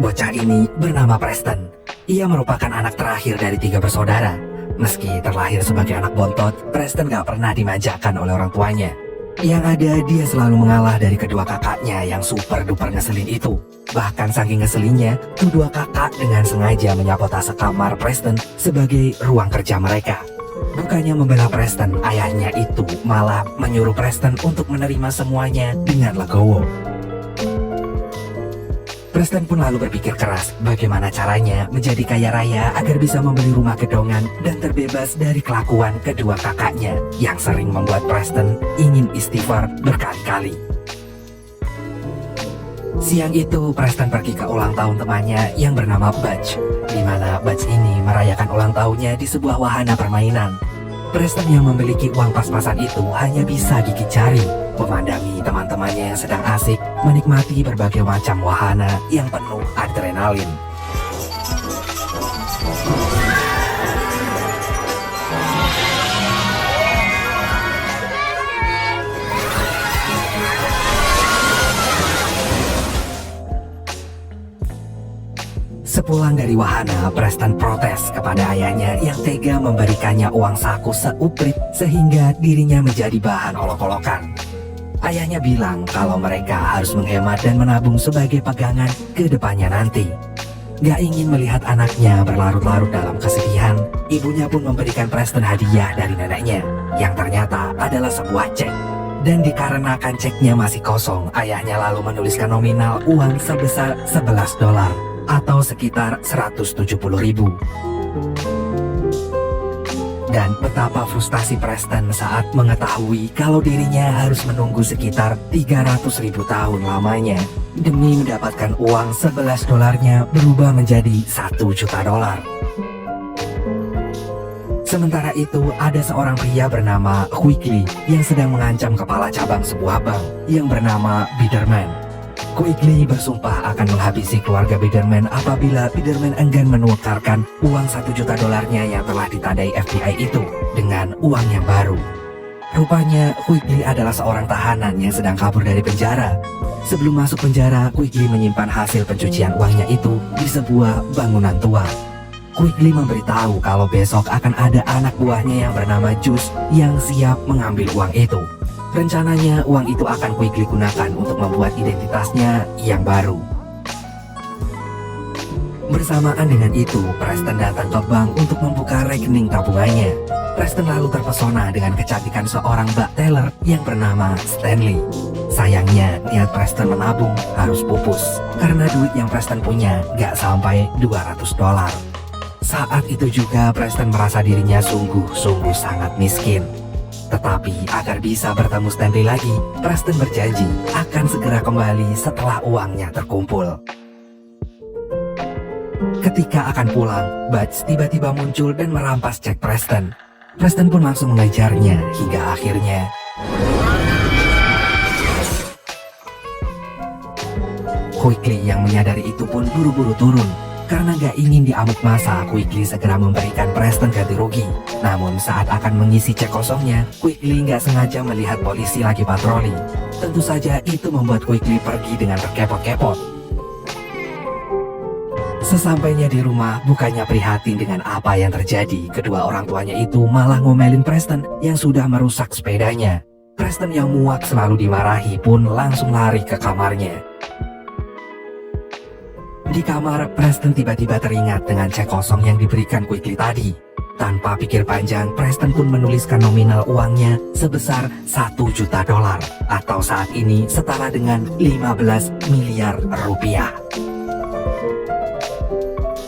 Bocah ini bernama Preston. Ia merupakan anak terakhir dari 3 bersaudara. Meski terlahir sebagai anak bontot, Preston gak pernah dimanjakan oleh orang tuanya. Yang ada, dia selalu mengalah dari kedua kakaknya yang super duper ngeselin itu. Bahkan saking ngeselinnya, kedua kakak dengan sengaja menyabotase kamar Preston sebagai ruang kerja mereka. Bukannya membela Preston, ayahnya itu malah menyuruh Preston untuk menerima semuanya dengan legowo. Preston pun lalu berpikir keras bagaimana caranya menjadi kaya raya agar bisa membeli rumah gedongan dan terbebas dari kelakuan kedua kakaknya yang sering membuat Preston ingin istighfar berkali-kali. Siang itu Preston pergi ke ulang tahun temannya yang bernama Butch, di mana Butch ini merayakan ulang tahunnya di sebuah wahana permainan. Preston yang memiliki uang pas-pasan itu hanya bisa gigit jari memandangi teman-temannya yang sedang asik menikmati berbagai macam wahana yang penuh adrenalin. Sepulang dari wahana, Preston protes kepada ayahnya yang tega memberikannya uang saku seuprit sehingga dirinya menjadi bahan olok-olokan. Ayahnya bilang kalau mereka harus menghemat dan menabung sebagai pegangan ke depannya nanti. Gak ingin melihat anaknya berlarut-larut dalam kesedihan, ibunya pun memberikan Preston hadiah dari neneknya, yang ternyata adalah sebuah cek. Dan dikarenakan ceknya masih kosong, ayahnya lalu menuliskan nominal uang sebesar $11 atau sekitar 170.000. Dan betapa frustasi Preston saat mengetahui kalau dirinya harus menunggu sekitar 300.000 tahun lamanya demi mendapatkan uang $11 berubah menjadi $1 juta. Sementara itu, ada seorang pria bernama Quigley yang sedang mengancam kepala cabang sebuah bank yang bernama Biderman. Quigley bersumpah akan menghabisi keluarga Biderman apabila Biderman enggan menukarkan uang $1 juta yang telah ditandai FBI itu dengan uang yang baru. Rupanya Quigley adalah seorang tahanan yang sedang kabur dari penjara. Sebelum masuk penjara, Quigley menyimpan hasil pencucian uangnya itu di sebuah bangunan tua. Quigley memberitahu kalau besok akan ada anak buahnya yang bernama Juice yang siap mengambil uang itu. Rencananya uang itu akan Quigley gunakan untuk membuat identitasnya yang baru. Bersamaan dengan itu, Preston datang ke bank untuk membuka rekening tabungannya. Preston lalu terpesona dengan kecantikan seorang Mbak teller yang bernama Stanley. Sayangnya, niat Preston menabung harus pupus, karena duit yang Preston punya gak sampai $200. Saat itu juga Preston merasa dirinya sungguh-sungguh sangat miskin. Tetapi agar bisa bertemu Stanley lagi, Preston berjanji akan segera kembali setelah uangnya terkumpul. Ketika akan pulang, Butch tiba-tiba muncul dan merampas cek Preston. Preston pun langsung mengejarnya hingga akhirnya Quigley yang menyadari itu pun buru-buru turun. Karena gak ingin diamuk masa, Quigley segera memberikan Preston ganti rugi. Namun saat akan mengisi cek kosongnya, Quigley gak sengaja melihat polisi lagi patroli. Tentu saja itu membuat Quigley pergi dengan terkepot-kepot. Sesampainya di rumah, bukannya prihatin dengan apa yang terjadi, kedua orang tuanya itu malah ngomelin Preston yang sudah merusak sepedanya. Preston yang muak selalu dimarahi pun langsung lari ke kamarnya. Di kamar, Preston tiba-tiba teringat dengan cek kosong yang diberikan Quigley tadi. Tanpa pikir panjang, Preston pun menuliskan nominal uangnya sebesar $1 juta atau saat ini setara dengan 15 miliar rupiah.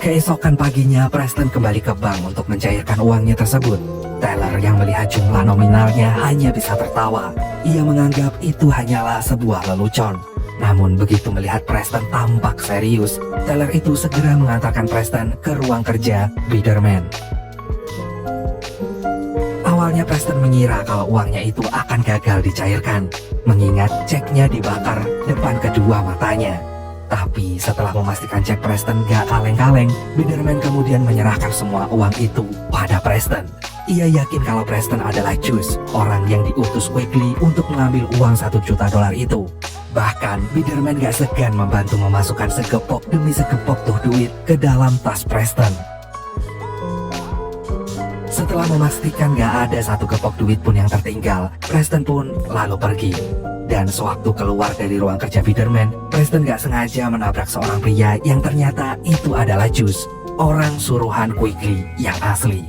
Keesokan paginya, Preston kembali ke bank untuk mencairkan uangnya tersebut. Teller yang melihat jumlah nominalnya hanya bisa tertawa. Ia menganggap itu hanyalah sebuah lelucon. Namun begitu melihat Preston tampak serius, teller itu segera mengantarkan Preston ke ruang kerja Biderman. Awalnya Preston mengira kalau uangnya itu akan gagal dicairkan, mengingat ceknya dibakar depan kedua matanya. Tapi setelah memastikan cek Preston gak kaleng-kaleng, Biderman kemudian menyerahkan semua uang itu pada Preston. Ia yakin kalau Preston adalah Juice, orang yang diutus Quigley untuk mengambil uang $1 juta itu. Bahkan Biderman gak segan membantu memasukkan segepok demi segepok tuh duit ke dalam tas Preston. Setelah memastikan gak ada satu gepok duit pun yang tertinggal, Preston pun lalu pergi. Dan sewaktu keluar dari ruang kerja Biderman, Preston gak sengaja menabrak seorang pria yang ternyata itu adalah Juice, orang suruhan Quigley yang asli.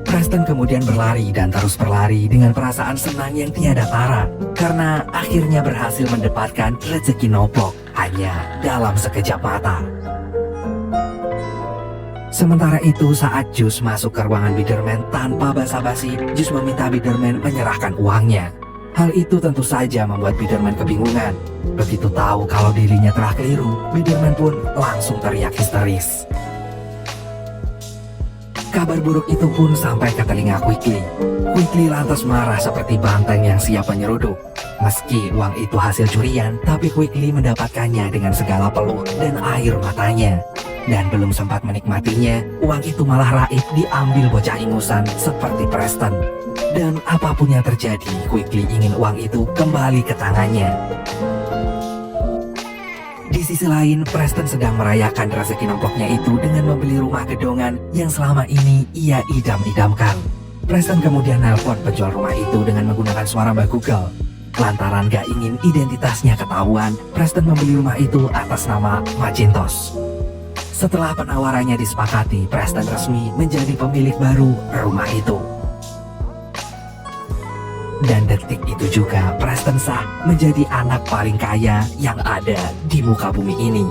Preston kemudian berlari dan terus berlari dengan perasaan senang yang tiada tara karena akhirnya berhasil mendapatkan rezeki noplok hanya dalam sekejap mata. Sementara itu saat Juice masuk ke ruangan Biderman tanpa basa-basi, Juice meminta Biderman menyerahkan uangnya. Hal itu tentu saja membuat Biderman kebingungan. Begitu tahu kalau dirinya telah keliru, Biderman pun langsung teriak histeris. Kabar buruk itu pun sampai ke telinga Quigley. Quigley lantas marah seperti banteng yang siap menyeruduk. Meski uang itu hasil curian, tapi Quigley mendapatkannya dengan segala peluh dan air matanya. Dan belum sempat menikmatinya, uang itu malah raib diambil bocah ingusan seperti Preston. Dan apapun yang terjadi, Quigley ingin uang itu kembali ke tangannya. Di sisi lain, Preston sedang merayakan rezeki nomploknya itu dengan membeli rumah gedongan yang selama ini ia idam-idamkan. Preston kemudian nelpon penjual rumah itu dengan menggunakan suara Mbak Google. Lantaran gak ingin identitasnya ketahuan, Preston membeli rumah itu atas nama Macintosh. Setelah penawarannya disepakati, Preston resmi menjadi pemilik baru rumah itu. Dan detik itu juga Preston sah menjadi anak paling kaya yang ada di muka bumi ini.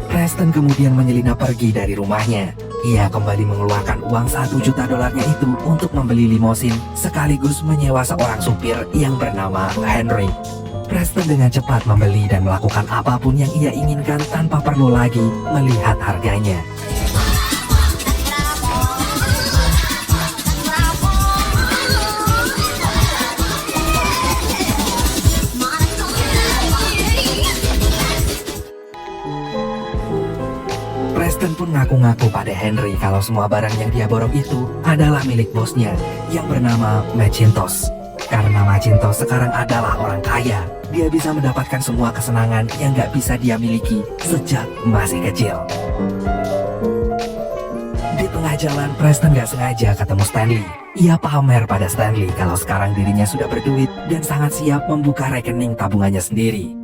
Preston kemudian menyelinap pergi dari rumahnya. Ia kembali mengeluarkan uang $1 juta itu untuk membeli limosin sekaligus menyewa seorang supir yang bernama Henry. Preston dengan cepat membeli dan melakukan apapun yang ia inginkan tanpa perlu lagi melihat harganya. Preston pun ngaku-ngaku pada Henry kalau semua barang yang dia borong itu adalah milik bosnya yang bernama Macintosh. Karena Macintosh sekarang adalah orang kaya, dia bisa mendapatkan semua kesenangan yang gak bisa dia miliki sejak masih kecil. Di tengah jalan, Preston gak sengaja ketemu Stanley. Ia pamer pada Stanley kalau sekarang dirinya sudah berduit dan sangat siap membuka rekening tabungannya sendiri.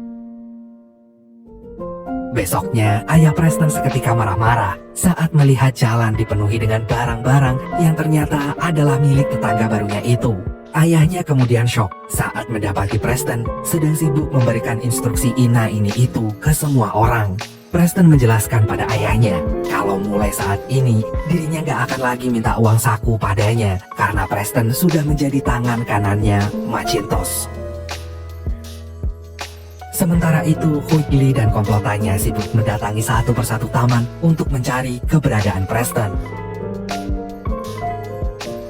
Besoknya, ayah Preston seketika marah-marah saat melihat jalan dipenuhi dengan barang-barang yang ternyata adalah milik tetangga barunya itu. Ayahnya kemudian shock saat mendapati Preston sedang sibuk memberikan instruksi ina ini itu ke semua orang. Preston menjelaskan pada ayahnya kalau mulai saat ini dirinya gak akan lagi minta uang saku padanya karena Preston sudah menjadi tangan kanannya Macintosh. Sementara itu, Quigley dan komplotannya sibuk mendatangi satu persatu taman untuk mencari keberadaan Preston.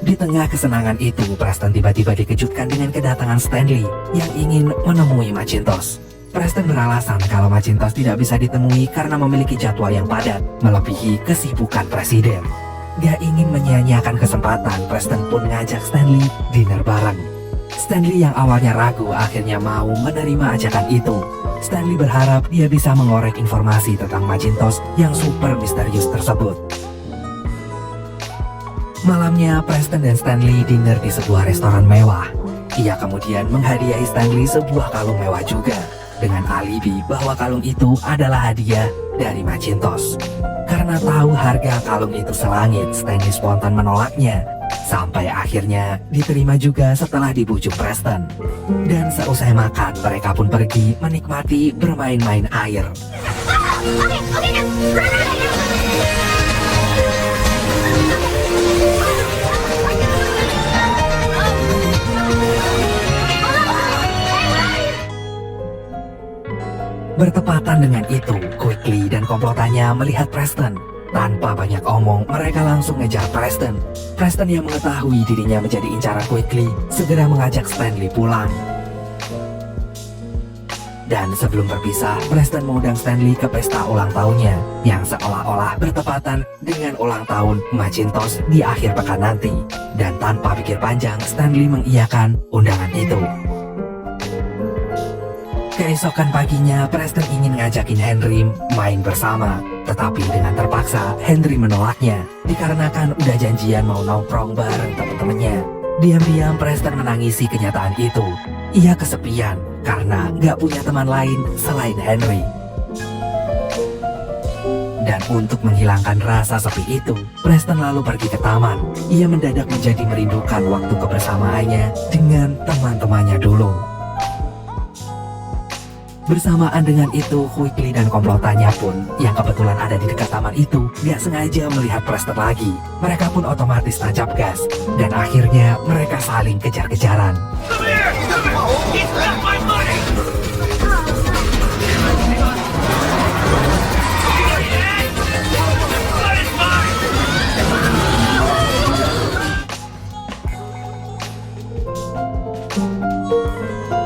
Di tengah kesenangan itu, Preston tiba-tiba dikejutkan dengan kedatangan Stanley yang ingin menemui Macintosh. Preston beralasan kalau Macintosh tidak bisa ditemui karena memiliki jadwal yang padat, melebihi kesibukan presiden. Gak ingin menyia-nyiakan kesempatan, Preston pun ngajak Stanley dinner bareng. Stanley yang awalnya ragu akhirnya mau menerima ajakan itu. Stanley berharap dia bisa mengorek informasi tentang Macintosh yang super misterius tersebut. Malamnya, Preston dan Stanley dinner di sebuah restoran mewah. Ia kemudian menghadiahi Stanley sebuah kalung mewah juga, dengan alibi bahwa kalung itu adalah hadiah dari Macintosh. Karena tahu harga kalung itu selangit, Stanley spontan menolaknya. Sampai akhirnya diterima juga setelah dibujuk Preston. Dan seusai makan, mereka pun pergi menikmati bermain-main air. Bertepatan dengan itu, Quigley dan komplotannya melihat Preston. Tanpa banyak omong, mereka langsung ngejar Preston. Preston yang mengetahui dirinya menjadi incaran Quigley segera mengajak Stanley pulang. Dan sebelum berpisah, Preston mengundang Stanley ke pesta ulang tahunnya yang seolah-olah bertepatan dengan ulang tahun Macintosh di akhir pekan nanti. Dan tanpa pikir panjang, Stanley mengiyakan undangan itu. Keesokan paginya, Preston ingin ngajakin Henry main bersama. Tetapi dengan terpaksa, Henry menolaknya dikarenakan udah janjian mau nongkrong bareng teman-temannya. Diam-diam Preston menangisi kenyataan itu. Ia kesepian karena nggak punya teman lain selain Henry. Dan untuk menghilangkan rasa sepi itu, Preston lalu pergi ke taman. Ia mendadak menjadi merindukan waktu kebersamaannya dengan teman-temannya dulu. Bersamaan dengan itu, Quickly dan komplotannya pun yang kebetulan ada di dekat taman itu gak sengaja melihat Preston lagi. Mereka pun otomatis tancap gas dan akhirnya mereka saling kejar-kejaran.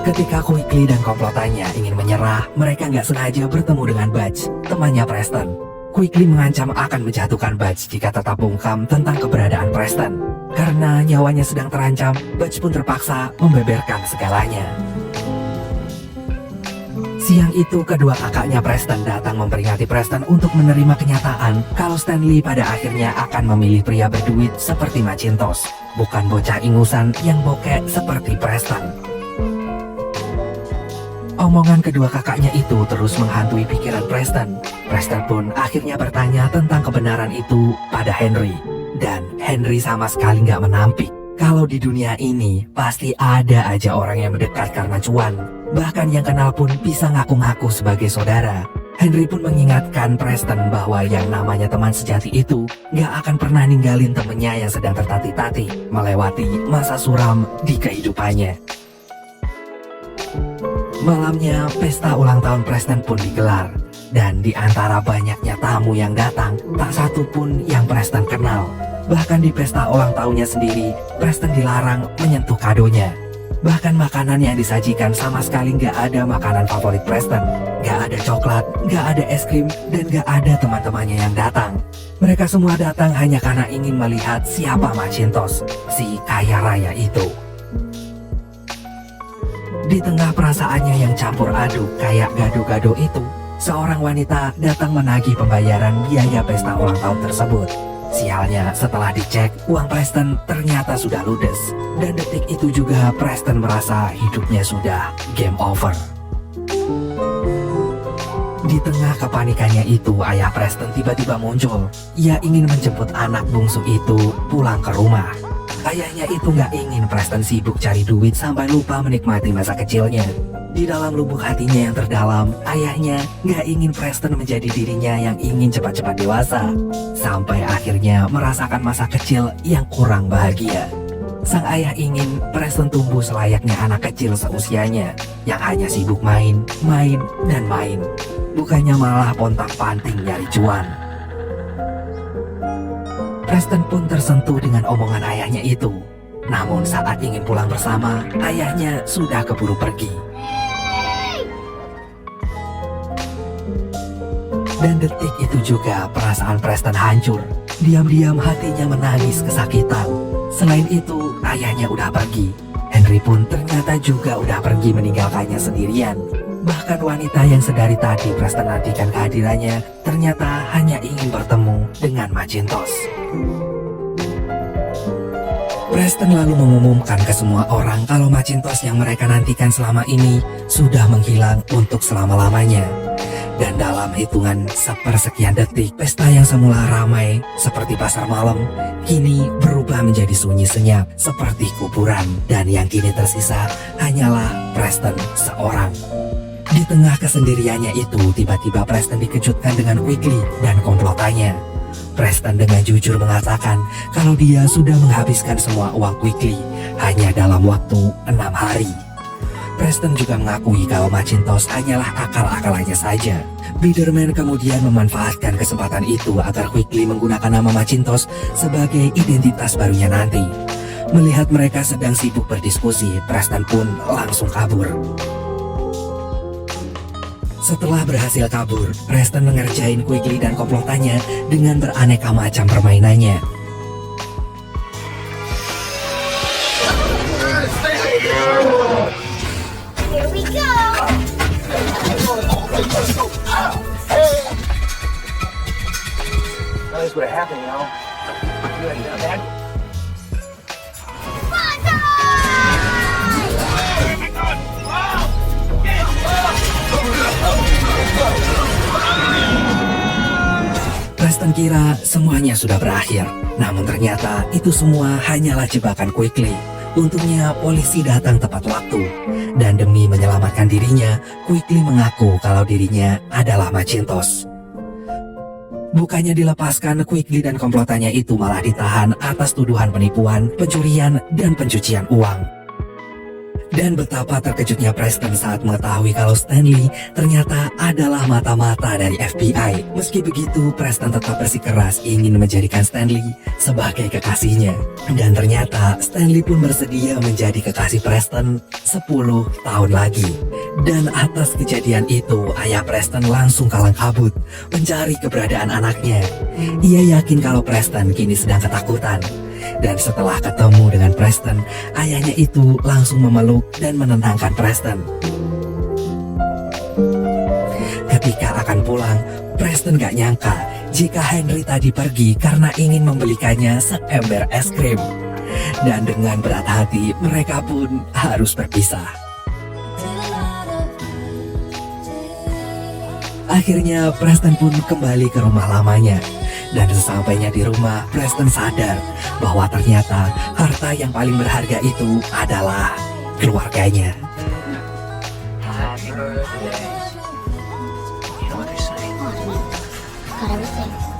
Ketika Quickly dan komplotannya ingin menyerah, mereka nggak sengaja bertemu dengan Butch, temannya Preston. Quickly mengancam akan menjatuhkan Butch jika tetap bungkam tentang keberadaan Preston. Karena nyawanya sedang terancam, Butch pun terpaksa membeberkan segalanya. Siang itu, kedua kakaknya Preston datang memperingati Preston untuk menerima kenyataan kalau Stanley pada akhirnya akan memilih pria berduit seperti Macintosh, bukan bocah ingusan yang bokek seperti Preston. Omongan kedua kakaknya itu terus menghantui pikiran Preston. Preston pun akhirnya bertanya tentang kebenaran itu pada Henry. Dan Henry sama sekali nggak menampik. Kalau di dunia ini pasti ada aja orang yang mendekat karena cuan. Bahkan yang kenal pun bisa ngaku-ngaku sebagai saudara. Henry pun mengingatkan Preston bahwa yang namanya teman sejati itu nggak akan pernah ninggalin temennya yang sedang tertatih-tatih melewati masa suram di kehidupannya. Malamnya, pesta ulang tahun Preston pun digelar. Dan di antara banyaknya tamu yang datang, tak satu pun yang Preston kenal. Bahkan di pesta ulang tahunnya sendiri, Preston dilarang menyentuh kadonya. Bahkan makanan yang disajikan sama sekali nggak ada makanan favorit Preston. Nggak ada coklat, nggak ada es krim, dan nggak ada teman-temannya yang datang. Mereka semua datang hanya karena ingin melihat siapa Macintosh, si kaya raya itu. Di tengah perasaannya yang campur aduk kayak gado-gado itu, seorang wanita datang menagih pembayaran biaya pesta ulang tahun tersebut. Sialnya, setelah dicek, uang Preston ternyata sudah ludes. Dan detik itu juga Preston merasa hidupnya sudah game over. Di tengah kepanikannya itu, ayah Preston tiba-tiba muncul. Ia ingin menjemput anak bungsu itu pulang ke rumah. Ayahnya itu nggak ingin Preston sibuk cari duit sampai lupa menikmati masa kecilnya. Di dalam lubuk hatinya yang terdalam, ayahnya nggak ingin Preston menjadi dirinya yang ingin cepat-cepat dewasa. Sampai akhirnya merasakan masa kecil yang kurang bahagia. Sang ayah ingin Preston tumbuh selayaknya anak kecil seusianya, yang hanya sibuk main, dan main. Bukannya malah pontang-panting nyari cuan. Preston pun tersentuh dengan omongan ayahnya itu. Namun saat ingin pulang bersama, ayahnya sudah keburu pergi. Dan detik itu juga perasaan Preston hancur. Diam-diam hatinya menangis kesakitan. Selain itu, ayahnya udah pergi. Henry pun ternyata juga udah pergi meninggalkannya sendirian. Bahkan wanita yang sedari tadi Preston nantikan kehadirannya ternyata hanya ingin bertemu dengan Macintosh. Preston lalu mengumumkan ke semua orang kalau Macintosh yang mereka nantikan selama ini sudah menghilang untuk selama-lamanya. Dan dalam hitungan sepersekian detik, pesta yang semula ramai seperti pasar malam kini berubah menjadi sunyi senyap seperti kuburan. Dan yang kini tersisa hanyalah Preston seorang. Di tengah kesendiriannya itu, tiba-tiba Preston dikejutkan dengan Quickly dan komplotannya. Preston dengan jujur mengatakan kalau dia sudah menghabiskan semua uang Quickly hanya dalam waktu 6 hari. Preston juga mengakui kalau Macintosh hanyalah akal-akalannya saja. Biderman kemudian memanfaatkan kesempatan itu agar Quickly menggunakan nama Macintosh sebagai identitas barunya nanti. Melihat mereka sedang sibuk berdiskusi, Preston pun langsung kabur. Setelah berhasil kabur, Preston mengerjain Quigley dan komplotannya dengan beraneka macam permainannya. Here we go! That's what happened, you know. You hadn't done that. Preston kira semuanya sudah berakhir, namun ternyata itu semua hanyalah jebakan Quigley. Untungnya polisi datang tepat waktu, dan demi menyelamatkan dirinya, Quigley mengaku kalau dirinya adalah Macintosh. Bukannya dilepaskan, Quigley dan komplotannya itu malah ditahan atas tuduhan penipuan, pencurian, dan pencucian uang. Dan betapa terkejutnya Preston saat mengetahui kalau Stanley ternyata adalah mata-mata dari FBI. Meski begitu, Preston tetap bersikeras ingin menjadikan Stanley sebagai kekasihnya. Dan ternyata Stanley pun bersedia menjadi kekasih Preston 10 tahun lagi. Dan atas kejadian itu, ayah Preston langsung kalang kabut mencari keberadaan anaknya. Ia yakin kalau Preston kini sedang ketakutan. Dan setelah ketemu dengan Preston, ayahnya itu langsung memeluk dan menenangkan Preston. Ketika akan pulang, Preston gak nyangka jika Henry tadi pergi karena ingin membelikannya seember es krim. Dan dengan berat hati, mereka pun harus berpisah. Akhirnya Preston pun kembali ke rumah lamanya. Dan sesampainya di rumah, Preston sadar bahwa ternyata harta yang paling berharga itu adalah keluarganya. Happy birthday. You know what they say? Got everything.